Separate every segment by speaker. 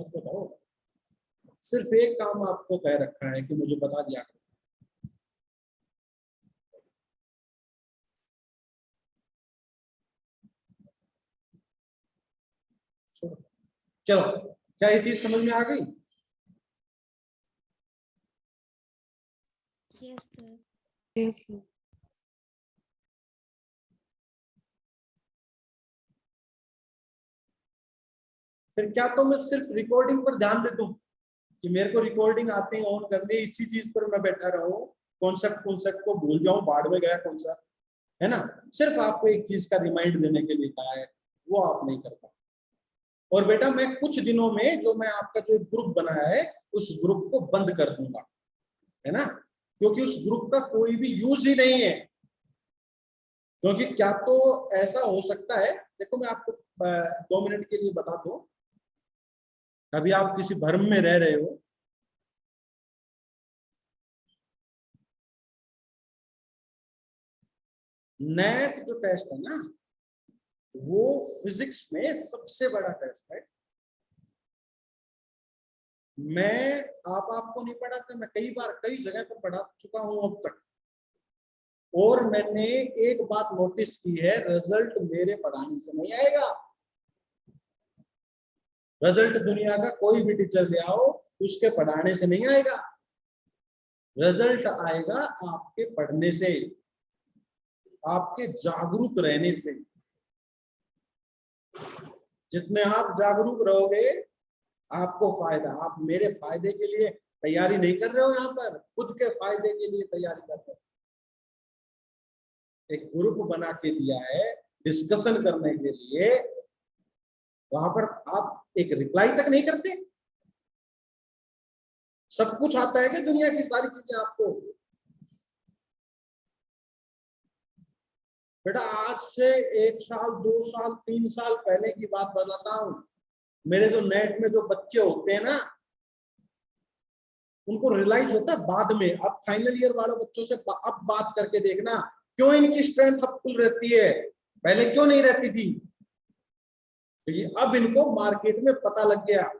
Speaker 1: मत बताओ, सिर्फ एक काम आपको कह रखा है कि मुझे बता दिया करो। चलो, क्या ये चीज समझ में आ गई?
Speaker 2: Yes sir.
Speaker 3: Yes sir.
Speaker 1: फिर क्या तो मैं सिर्फ रिकॉर्डिंग पर ध्यान दे दूं कि मेरे को रिकॉर्डिंग आती है ऑन करने, इसी चीज पर मैं बैठा रहूं, कॉन्सेप्ट को भूल जाऊं, बाढ़ में गया कॉन्सेप्ट, है ना? सिर्फ आपको एक चीज का रिमाइंड देने के लिए कहा है, वो आप नहीं कर पाए। और बेटा मैं कुछ दिनों में जो मैं आपका जो ग्रुप बनाया है उस ग्रुप को बंद कर दूंगा, है ना? क्योंकि उस ग्रुप का कोई भी यूज ही नहीं है। क्योंकि क्या तो ऐसा हो सकता है, देखो मैं आपको 2 मिनट के लिए बता दूं, अभी आप किसी भ्रम में रह रहे हो, नेट जो टेस्ट है ना वो फिजिक्स में सबसे बड़ा टेस्ट है। मैं आपको नहीं पढ़ाता, मैं कई बार कई जगह पर पढ़ा चुका हूं अब तक, और मैंने एक बात नोटिस की है, रिजल्ट मेरे पढ़ाने से नहीं आएगा। रिजल्ट दुनिया का कोई भी टीचर ले आओ, उसके पढ़ाने से नहीं आएगा। रिजल्ट आएगा आपके पढ़ने से, आपके जागरूक रहने से। जितने आप जागरूक रहोगे आपको फायदा। आप मेरे फायदे के लिए तैयारी नहीं कर रहे हो, यहाँ पर खुद के फायदे के लिए तैयारी कर रहे हो। एक ग्रुप बना के दिया है डिस्कशन करने के लिए, वहां पर आप एक रिप्लाई तक नहीं करते। सब कुछ आता है कि दुनिया की सारी चीजें आपको? बेटा आज से 1 साल 2 साल 3 साल पहले की बात बताता हूं, मेरे जो नेट में जो बच्चे होते हैं ना, उनको रियलाइज होता है बाद में। अब फाइनल ईयर वाले बच्चों से अब बात करके देखना, क्यों इनकी स्ट्रेंथ अब फुल रहती है, पहले क्यों नहीं रहती थी? तो ये अब इनको मार्केट में पता लग गया,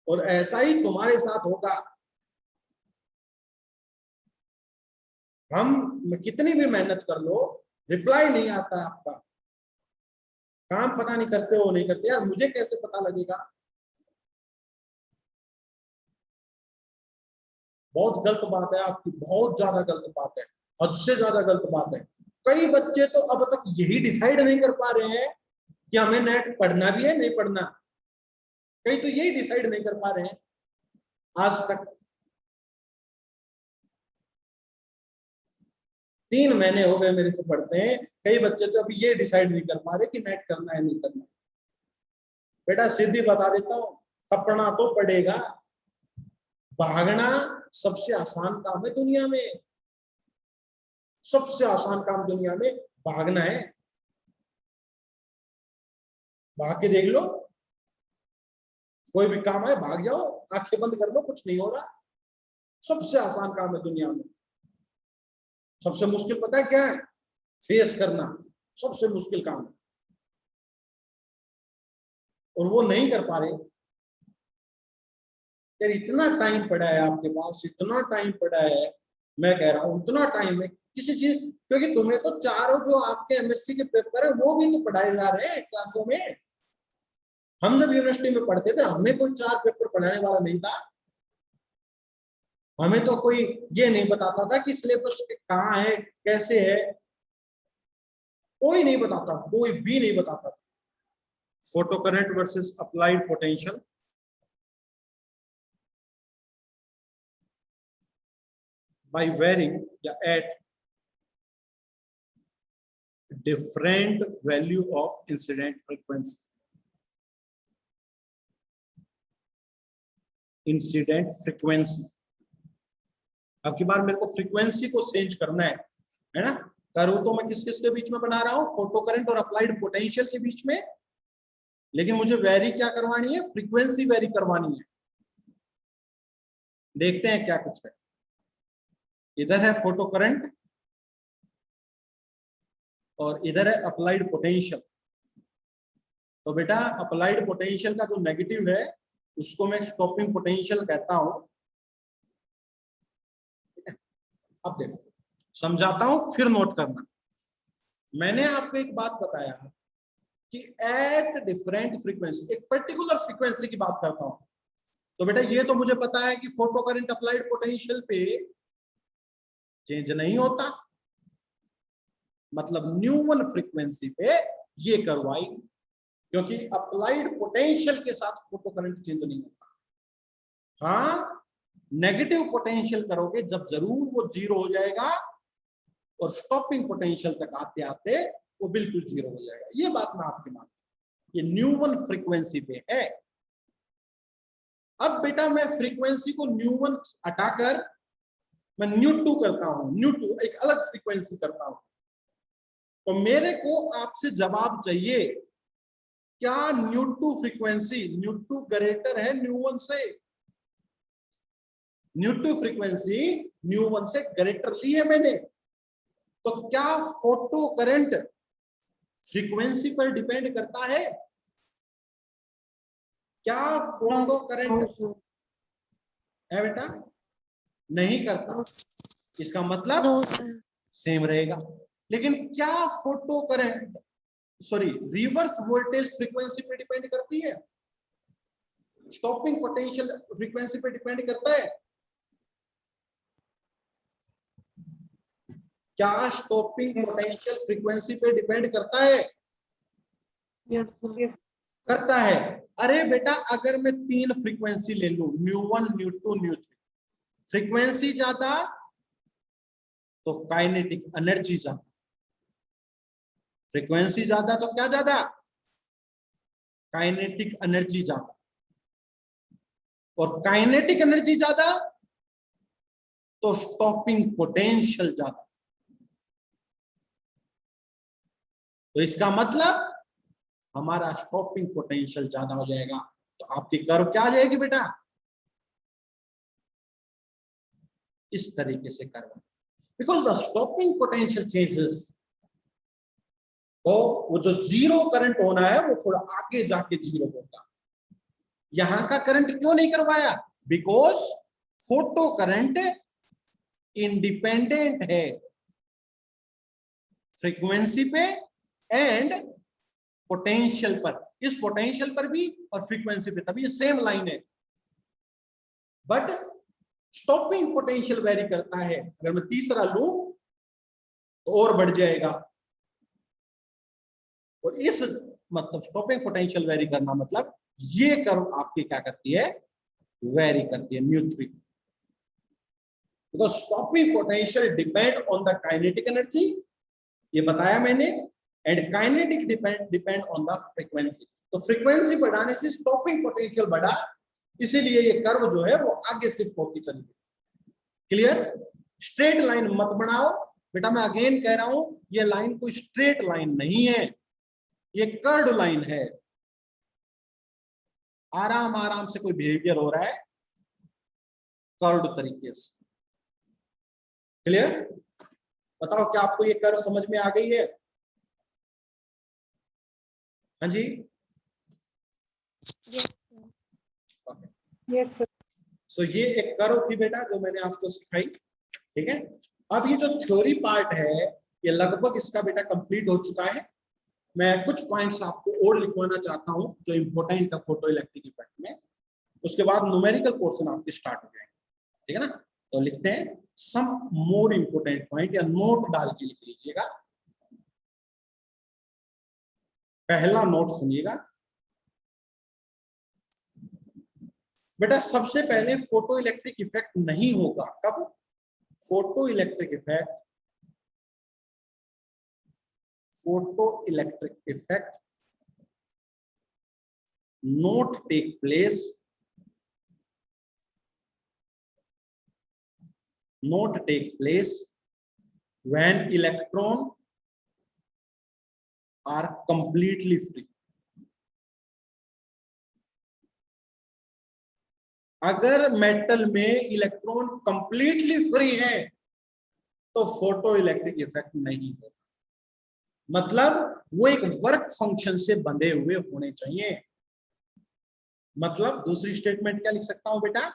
Speaker 1: और ऐसा ही तुम्हारे साथ होगा। हम कितनी भी मेहनत कर लो, रिप्लाई नहीं आता आपका, काम पता नहीं करते हो नहीं करते। यार मुझे कैसे पता लगेगा? बहुत गलत बात है आपकी, बहुत ज्यादा गलत बात है, हद से ज्यादा गलत बात है। कई बच्चे तो अब तक यही डिसाइड नहीं कर पा रहे हैं कि हमें नेट पढ़ना भी है नहीं पढ़ना। कई तो यही डिसाइड नहीं कर पा रहे हैं आज तक। 3 महीने हो गए मेरे से पढ़ते हैं, कई बच्चे तो अभी ये डिसाइड नहीं कर पा रहे कि नेट करना है नहीं करना। बेटा सीधी बता देता हूं, थपना तो पड़ेगा। भागना सबसे आसान काम है दुनिया में, सबसे आसान काम दुनिया में भागना है। भाग के देख लो, कोई भी काम है भाग जाओ, आंखें बंद कर लो, कुछ नहीं हो रहा। सबसे आसान काम है दुनिया में। सबसे मुश्किल पता है क्या है? फेस करना सबसे मुश्किल काम है, और वो नहीं कर पा रहे। यार इतना टाइम पड़ा है आपके पास, इतना टाइम पड़ा है, मैं कह रहा हूं इतना टाइम है किसी चीज, क्योंकि तुम्हें तो चारों जो आपके एमएससी के पेपर है वो भी तो पढ़ाए जा रहे हैं क्लासों में। हम जब यूनिवर्सिटी में पढ़ते थे हमें कोई 4 पेपर पढ़ाने वाला नहीं था। हमें तो कोई ये नहीं बताता था कि सिलेबस कहाँ है कैसे है, कोई नहीं बताता, कोई भी नहीं बताता था। Photo current versus applied potential, by varying at different value of incident frequency. Incident frequency, अब की बार मेरे को फ्रीक्वेंसी को चेंज करना है ना? करूँ तो मैं किस किस के बीच में बना रहा हूं? फोटो करंट और अप्लाइड पोटेंशियल के बीच में। लेकिन मुझे वेरी क्या करवानी है? फ्रीक्वेंसी वेरी करवानी है। देखते हैं क्या कुछ है। इधर है फोटो करंट और इधर है अप्लाइड पोटेंशियल। तो बेटा अप्लाइड पोटेंशियल का जो नेगेटिव है उसको मैं स्टॉपिंग पोटेंशियल कहता हूं। अब देखो समझाता हूं, फिर नोट करना। मैंने आपको एक बात बताया कि एट डिफरेंट फ्रीक्वेंसी, एक पर्टिकुलर फ्रीक्वेंसी की बात करता हूं, तो बेटा ये तो मुझे पता है कि फोटो करंट अप्लाइड पोटेंशियल पे चेंज नहीं होता, मतलब न्यूमन फ्रीक्वेंसी पे ये कर्व आई, क्योंकि अप्लाइड पोटेंशियल के साथ फोटो करंट चेंज नहीं होता। हाँ, नेगेटिव पोटेंशियल करोगे जब जरूर वो जीरो हो जाएगा, और स्टॉपिंग पोटेंशियल तक आते आते वो बिल्कुल जीरो हो जाएगा। ये बात मैं आपकी मानता हूं, ये न्यूमन फ्रीक्वेंसी पे है। अब बेटा मैं फ्रीक्वेंसी को न्यूमन हटाकर मैं न्यू2 करता हूं, न्यू2 एक अलग फ्रीक्वेंसी करता हूं, तो मेरे को आपसे जवाब चाहिए, क्या न्यू2 फ्रीक्वेंसी, न्यू2 ग्रेटर है न्यू1 से? न्यू2 फ्रीक्वेंसी न्यू1 से ग्रेटर ली है मैंने, तो क्या फोटो करंट फ्रीक्वेंसी पर डिपेंड करता है? क्या फोटो करंट है बेटा? नहीं करता। इसका मतलब सेम रहेगा। लेकिन क्या photo current, sorry, reverse voltage frequency पे डिपेंड करती है? स्टॉपिंग पोटेंशियल फ्रीक्वेंसी पे डिपेंड करता है? क्या स्टॉपिंग पोटेंशियल फ्रीक्वेंसी पे डिपेंड करता है?
Speaker 2: yes.
Speaker 1: करता है। अरे बेटा अगर मैं 3 फ्रीक्वेंसी ले लूं, न्यू1, न्यू2, न्यू3, फ्रीक्वेंसी ज्यादा तो काइनेटिक एनर्जी ज्यादा, फ्रीक्वेंसी ज्यादा तो क्या ज्यादा? काइनेटिक एनर्जी ज्यादा, और काइनेटिक एनर्जी ज्यादा तो स्टॉपिंग पोटेंशियल ज्यादा। तो इसका मतलब हमारा स्टॉपिंग पोटेंशियल ज्यादा हो जाएगा, तो आपकी कर्व क्या आ जाएगी बेटा? इस तरीके से curve, because the stopping potential changes, तो वो जो जीरो करंट होना है वो थोड़ा आगे जाके जीरो होगा। यहां का करंट क्यों नहीं करवाया? बिकॉज फोटो करंट इंडिपेंडेंट है फ्रीक्वेंसी पे एंड पोटेंशियल पर। इस पोटेंशियल पर भी और फ्रीक्वेंसी पे, तभी ये सेम लाइन है। बट स्टॉपिंग पोटेंशियल वेरी करता है। अगर मैं तीसरा लूं तो और बढ़ जाएगा, और इस मतलब स्टॉपिंग पोटेंशियल वेरी करना मतलब ये कर्व आपकी क्या करती है? वेरी करती है, न्यू3। Because stopping potential depend on the kinetic energy, ये बताया मैंने, and kinetic depend on the frequency. तो फ्रीक्वेंसी बढ़ाने से स्टॉपिंग पोटेंशियल बढ़ा, इसीलिए ये कर्व जो है वो आगे शिफ्ट होती चली गई। क्लियर? स्ट्रेट लाइन मत बनाओ बेटा, मैं अगेन कह रहा हूं, ये लाइन कोई स्ट्रेट लाइन नहीं है, ये कर्व लाइन है। आराम आराम से कोई बिहेवियर हो रहा है कर्व तरीके से। क्लियर? बताओ क्या आपको ये कर्व समझ में आ गई है? हाँ जी,
Speaker 2: Yes, sir.
Speaker 1: सो ये एक कर्व थी बेटा जो मैंने आपको सिखाई। ठीक है, अब ये जो थ्योरी पार्ट है ये लगभग इसका बेटा कंप्लीट हो चुका है। मैं कुछ पॉइंट्स आपको और लिखवाना चाहता हूं जो इंपॉर्टेंट है फोटो इलेक्ट्रिक इफेक्ट में, उसके बाद न्यूमेरिकल पोर्शन आपके स्टार्ट हो जाएंगे। ठीक है ना? तो लिखते हैं सम मोर इंपोर्टेंट पॉइंट, या नोट डाल के लिख लीजिएगा। पहला नोट सुनिएगा बेटा, सबसे पहले फोटो इलेक्ट्रिक इफेक्ट नहीं होगा। कब? Photo electric effect not take place when electron are completely free। अगर मेटल में इलेक्ट्रॉन कंप्लीटली फ्री है तो फोटो इलेक्ट्रिक इफेक्ट नहीं होगा, मतलब वो एक वर्क फंक्शन से बंधे हुए होने चाहिए। मतलब दूसरी स्टेटमेंट क्या लिख सकता हूं बेटा,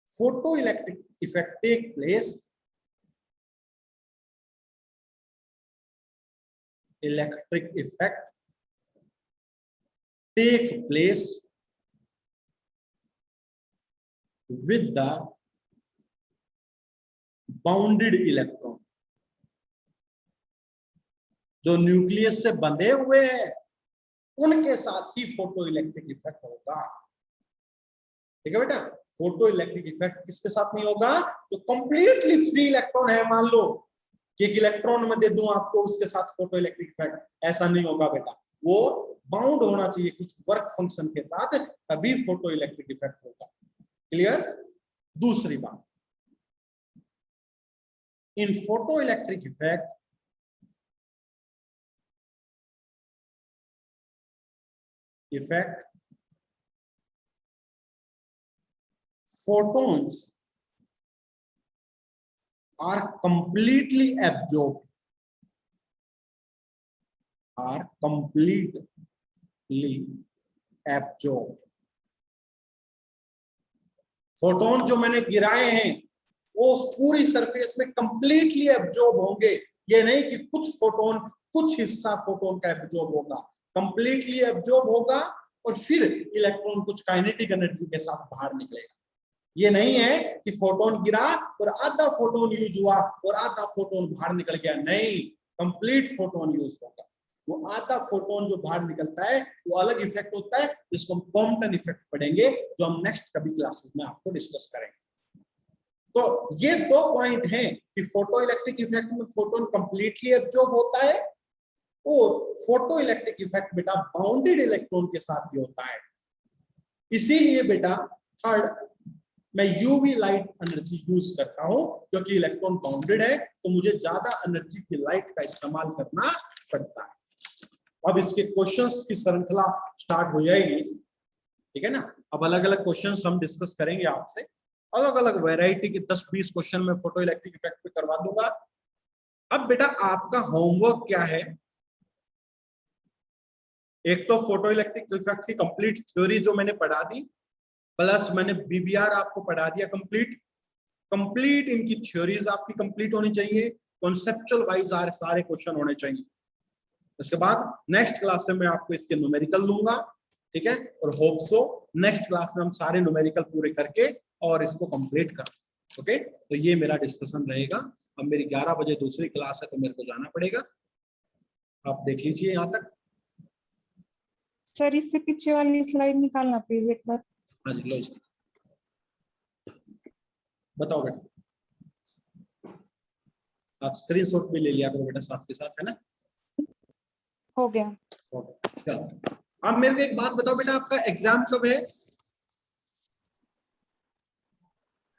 Speaker 1: photo electric effect take place, electric effect take place with the bounded electron, जो न्यूक्लियस से बंधे हुए हैं उनके साथ ही फोटो इलेक्ट्रिक इफेक्ट होगा। ठीक है बेटा, फोटो इलेक्ट्रिक इफेक्ट किसके साथ नहीं होगा, जो कंप्लीटली फ्री इलेक्ट्रॉन है, मान लो कि एक इलेक्ट्रॉन में दे दूं आपको, उसके साथ फोटो इलेक्ट्रिक इफेक्ट, ऐसा नहीं होगा बेटा, वो बाउंड होना चाहिए कुछ वर्क फंक्शन के साथ, तभी फोटो इलेक्ट्रिक इफेक्ट होगा। क्लियर। दूसरी बात, in photo electric effect photons are completely absorbed, photon जो मैंने गिराए हैं वो पूरी सरफेस में कंप्लीटली एब्जॉर्ब होंगे। ये नहीं कि कुछ फोटोन, कुछ हिस्सा फोटोन का एब्जॉर्ब होगा, कंप्लीटली एब्जॉर्ब होगा और फिर इलेक्ट्रॉन कुछ काइनेटिक एनर्जी के साथ बाहर निकलेगा। ये नहीं है कि फोटोन गिरा और आधा फोटोन यूज हुआ और आधा फोटोन बाहर निकल गया, नहीं, कंप्लीट फोटोन यूज होगा। वो आधा फोटोन जो बाहर निकलता है वो अलग इफेक्ट होता है, जिसको हम कॉम्पटन इफेक्ट पढ़ेंगे, जो हम नेक्स्ट कभी क्लासेस में आपको डिस्कस करेंगे। तो ये दो पॉइंट हैं कि फोटो इलेक्ट्रिक इफेक्ट में फोटोन कंप्लीटली एब्जॉर्ब होता है और फोटो इलेक्ट्रिक इफेक्ट बेटा बाउंडेड इलेक्ट्रॉन के साथ ही होता है। इसीलिए बेटा थर्ड, मैं यूवी लाइट एनर्जी यूज करता हूं, क्योंकि इलेक्ट्रॉन बाउंडेड है तो मुझे ज्यादा एनर्जी की लाइट का इस्तेमाल करना पड़ता है। अब इसके क्वेश्चंस की श्रृंखला स्टार्ट हो जाएगी, ठीक है ना। अब अलग अलग क्वेश्चंस हम डिस्कस करेंगे आपसे, अलग अलग वैरायटी के 10-20 क्वेश्चन में फोटो इलेक्ट्रिक इफेक्ट पे करवा दूंगा। अब बेटा आपका होमवर्क क्या है, एक तो फोटो इलेक्ट्रिक इफेक्ट की कंप्लीट थ्योरी जो मैंने पढ़ा दी, प्लस मैंने बीबीआर आपको पढ़ा दिया कंप्लीट इनकी थ्योरीज आपकी कंप्लीट होनी चाहिए, कॉन्सेप्चुअल वाइज सारे क्वेश्चन होने चाहिए। उसके बाद नेक्स्ट क्लास में मैं आपको इसके न्यूमेरिकल दूंगा, ठीक है, और होप सो नेक्स्ट क्लास में हम सारे न्यूमेरिकल पूरे करके और इसको कंप्लीट कर, ओके। तो ये मेरा डिस्कशन रहेगा। अब मेरी 11 बजे दूसरी क्लास है तो मेरे को जाना पड़ेगा, आप देख लीजिए यहाँ तक।
Speaker 2: सर इससे पीछे वाली स्लाइड निकालना प्लीज एक बार।
Speaker 1: हाँ जी, लो बताओ बेटा, आप स्क्रीनशॉट भी ले लिया करो बेटा साथ के साथ, है ना।
Speaker 2: हो गया।
Speaker 1: अब मेरे को एक बात बताओ बेटा, आपका एग्जाम कब है?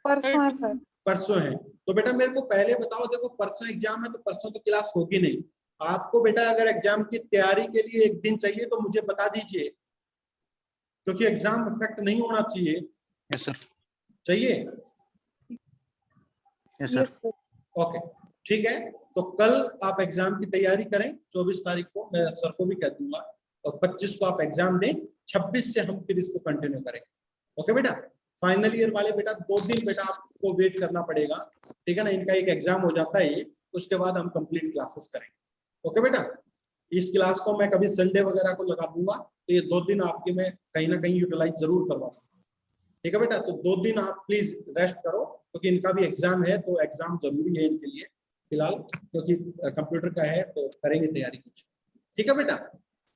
Speaker 2: परसों है सर।
Speaker 1: परसों है, तो बेटा मेरे को पहले बताओ, देखो परसों एग्जाम है तो परसों तो क्लास होगी नहीं। आपको बेटा अगर एग्जाम की तैयारी के लिए एक दिन चाहिए तो मुझे बता दीजिए, क्योंकि एग्जाम इफेक्ट नहीं होना चाहिए।
Speaker 3: Yes sir.
Speaker 1: चाहिए?
Speaker 3: Yes sir.
Speaker 1: ओके ठीक है, तो कल आप एग्जाम की तैयारी करें, 24 तारीख को मैं सर को भी कह दूंगा, और 25 को आप एग्जाम दें, 26 से हम फिर इसको कंटिन्यू करेंगे। ओके बेटा, फाइनल ईयर वाले बेटा 2 दिन बेटा आपको वेट करना पड़ेगा, ठीक है ना, इनका एक एग्जाम हो जाता है ये, उसके बाद हम कंप्लीट क्लासेस करेंगे। ओके बेटा, इस क्लास को मैं कभी संडे वगैरह को लगा दूंगा, तो ये 2 दिन आपकी मैं कहीं ना कहीं यूटिलाइज जरूर करवा दूंगा, ठीक है बेटा। तो 2 दिन आप प्लीज रेस्ट करो, क्योंकि इनका भी एग्जाम है, तो एग्जाम जरूरी है इनके लिए फिलहाल, क्योंकि कंप्यूटर का है तो करेंगे तैयारी कुछ, ठीक है बेटा।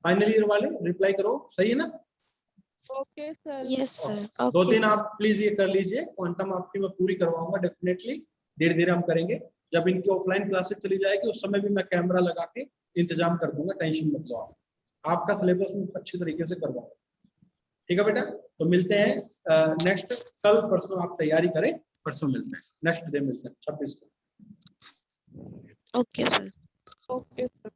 Speaker 1: फाइनल ईयर वाले रिप्लाई करो, सही है ना?
Speaker 4: Okay sir.
Speaker 5: Yes sir.
Speaker 1: 2 दिन आप प्लीज ये कर लीजिए, क्वांटम आपकी मैं पूरी करवाऊंगा डेफिनेटली, धीरे धीरे हम करेंगे। जब इनकी ऑफलाइन क्लासेस चली जाएगी उस समय भी मैं कैमरा लगा के इंतजाम कर दूंगा, टेंशन मत लो आप, आपका सिलेबस में अच्छी तरीके से करवाऊंगा, ठीक है बेटा। तो मिलते हैं नेक्स्ट, कल परसों आप तैयारी करें, परसों मिलते हैं, नेक्स्ट डे मिलते हैं 26 को।
Speaker 5: Okay sir.
Speaker 4: Okay sir.